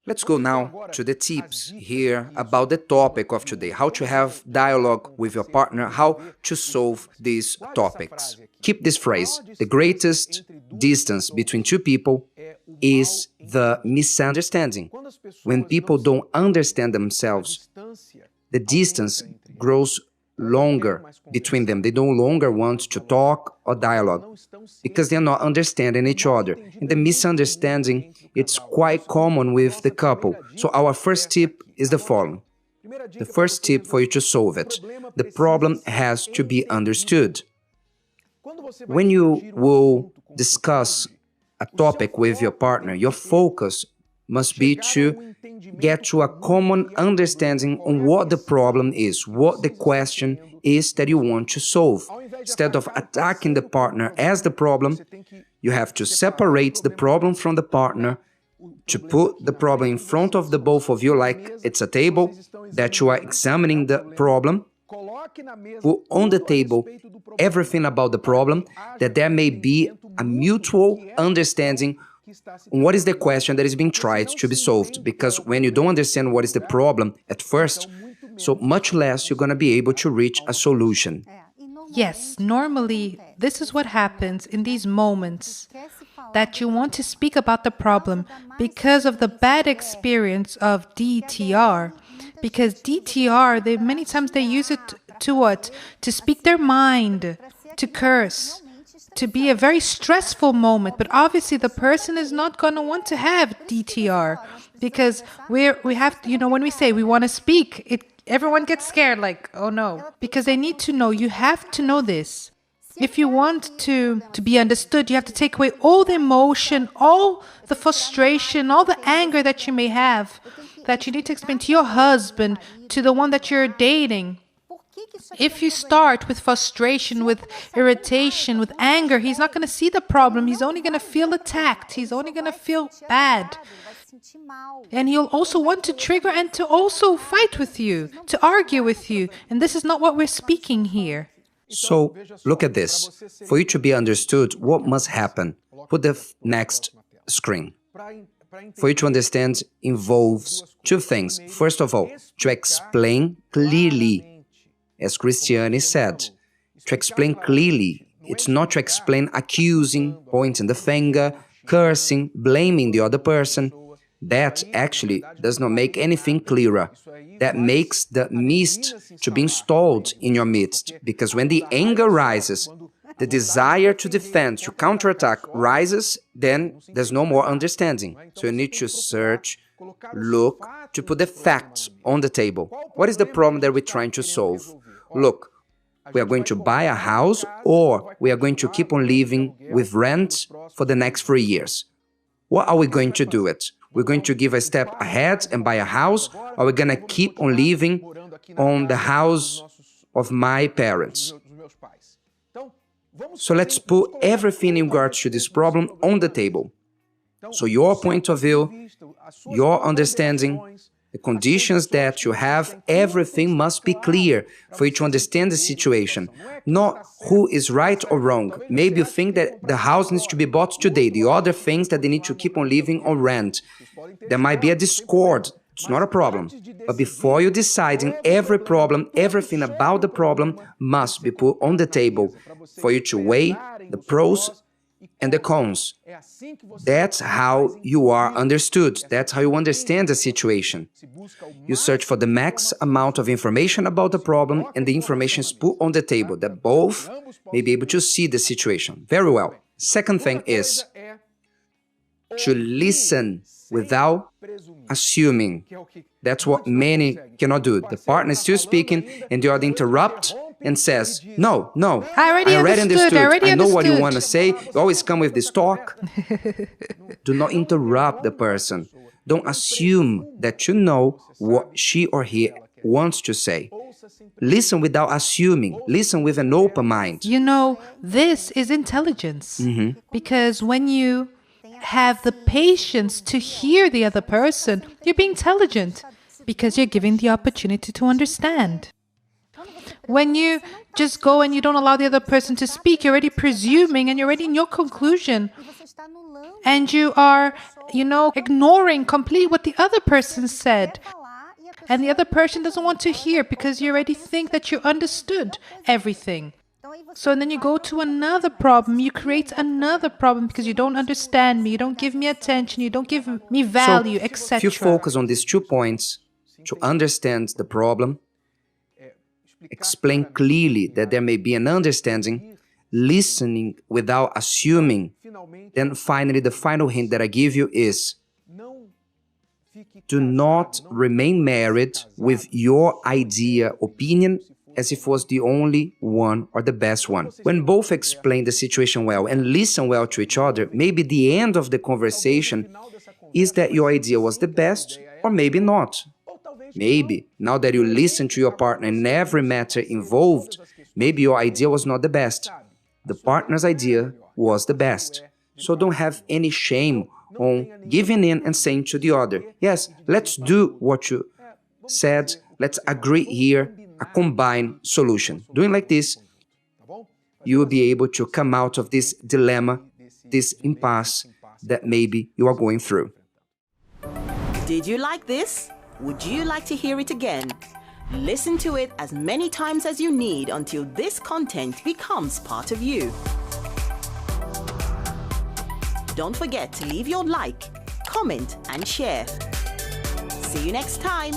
Let's go now to the tips here about the topic of today, how to have dialogue with your partner, how to solve these topics. Keep this phrase: the greatest distance between two people is the misunderstanding. When people don't understand themselves, the distance grows longer between them. They no longer want to talk or dialogue because they're not understanding each other. And the misunderstanding, it's quite common with the couple. So our first tip is the following. The first tip for you to solve it: the problem has to be understood. When you will discuss a topic with your partner, your focus must be to get to a common understanding on what the problem is, what the question is that you want to solve. Instead of attacking the partner as the problem, you have to separate the problem from the partner, to put the problem in front of the both of you like it's a table, that you are examining the problem. Put on the table everything about the problem, that there may be a mutual understanding on what is the question that is being tried to be solved. Because when you don't understand what is the problem at first, so much less you're going to be able to reach a solution. Yes, normally this is what happens in these moments, that you want to speak about the problem because of the bad experience of DTR. Because DTR, many times they use it to what? To speak their mind, to curse, to be a very stressful moment. But obviously the person is not going to want to have DTR, because we have, when we say we want to speak, everyone gets scared, like, oh no, because they need to know. You have to know this. If you want to be understood, you have to take away all the emotion, all the frustration, all the anger that you may have, that you need to explain to your husband, to the one that you're dating. If you start with frustration, with irritation, with anger, he's not going to see the problem. He's only going to feel attacked. He's only going to feel bad. And he'll also want to trigger and to also fight with you, to argue with you. And this is not what we're speaking here. So, look at this. For you to be understood, what must happen? Put the next screen. For you to understand involves two things. First of all, to explain clearly, as Christiane said. To explain clearly. It's not to explain accusing, pointing the finger, cursing, blaming the other person. That actually does not make anything clearer. That makes the mist to be installed in your midst. Because when the anger rises, the desire to defend, to counterattack rises, then there's no more understanding. So you need to search, look, to put the facts on the table. What is the problem that we're trying to solve? Look, we are going to buy a house, or we are going to keep on living with rent for the next 3 years. What are we going to do it? We're going to give a step ahead and buy a house, or we're going to keep on living on the house of my parents? So let's put everything in regards to this problem on the table. So your point of view, your understanding, the conditions that you have, everything must be clear for you to understand the situation. Not who is right or wrong. Maybe you think that the house needs to be bought today. The other things that they need to keep on living on rent. There might be a discord. It's not a problem. But before you deciding every problem, everything about the problem must be put on the table for you to weigh the pros and the cons. That's how you are understood. That's how you understand the situation. You search for the max amount of information about the problem, and the information is put on the table, that both may be able to see the situation. Very well. Second thing is to listen without assuming. That's what many cannot do. The partner is still speaking, and the other interrupts and says, no, I already understood. I know what you want to say. You always come with this talk. Do not interrupt the person. Don't assume that you know what she or he wants to say. Listen without assuming. Listen with an open mind. This is intelligence. Because when you have the patience to hear the other person, you're being intelligent, because you're giving the opportunity to understand. When you just go and you don't allow the other person to speak, you're already presuming and you're already in your conclusion. And you are, ignoring completely what the other person said. And the other person doesn't want to hear because you already think that you understood everything. So then you go to another problem, you create another problem because you don't understand me, you don't give me attention, you don't give me value, etc. If you focus on these 2 points to understand the problem, explain clearly that there may be an understanding, listening without assuming, then finally the final hint that I give you is do not remain married with your idea, opinion, as if it was the only one or the best one. When both explain the situation well and listen well to each other, maybe the end of the conversation is that your idea was the best or maybe not. Maybe, now that you listen to your partner in every matter involved, maybe your idea was not the best. The partner's idea was the best. So don't have any shame on giving in and saying to the other, yes, let's do what you said, let's agree here, a combined solution. Doing like this, you will be able to come out of this dilemma, this impasse that maybe you are going through. Did you like this? Would you like to hear it again? Listen to it as many times as you need until this content becomes part of you. Don't forget to leave your like, comment, and share. See you next time.